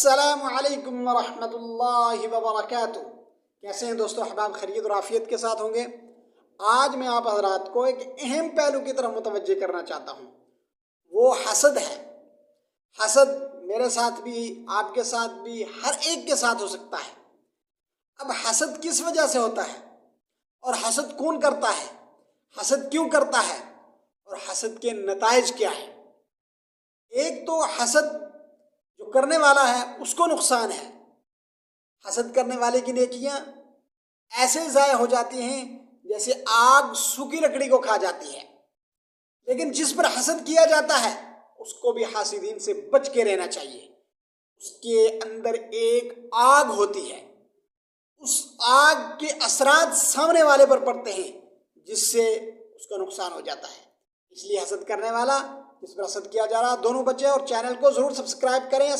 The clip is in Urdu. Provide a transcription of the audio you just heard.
السلام علیکم ورحمۃ اللہ وبرکاتہ۔ کیسے ہیں دوستو احباب؟ خیریت اور عافیت کے ساتھ ہوں گے۔ آج میں آپ حضرات کو ایک اہم پہلو کی طرف متوجہ کرنا چاہتا ہوں، وہ حسد ہے۔ حسد میرے ساتھ بھی، آپ کے ساتھ بھی، ہر ایک کے ساتھ ہو سکتا ہے۔ اب حسد کس وجہ سے ہوتا ہے اور حسد کون کرتا ہے؟ حسد کیوں کرتا ہے اور حسد کے نتائج کیا ہیں؟ ایک تو حسد جو کرنے والا ہے اس کو نقصان ہے۔ حسد کرنے والے کی نیکیاں ایسے ضائع ہو جاتی ہیں جیسے آگ سوکھی لکڑی کو کھا جاتی ہے۔ لیکن جس پر حسد کیا جاتا ہے اس کو بھی حاسدین سے بچ کے رہنا چاہیے۔ اس کے اندر ایک آگ ہوتی ہے، اس آگ کے اثرات سامنے والے پر پڑتے ہیں جس سے اس کا نقصان ہو جاتا ہے۔ اس لیے حسد کرنے والا، جس پر حسد کیا جا رہا، دونوں بچے اور چینل کو ضرور سبسکرائب کریں۔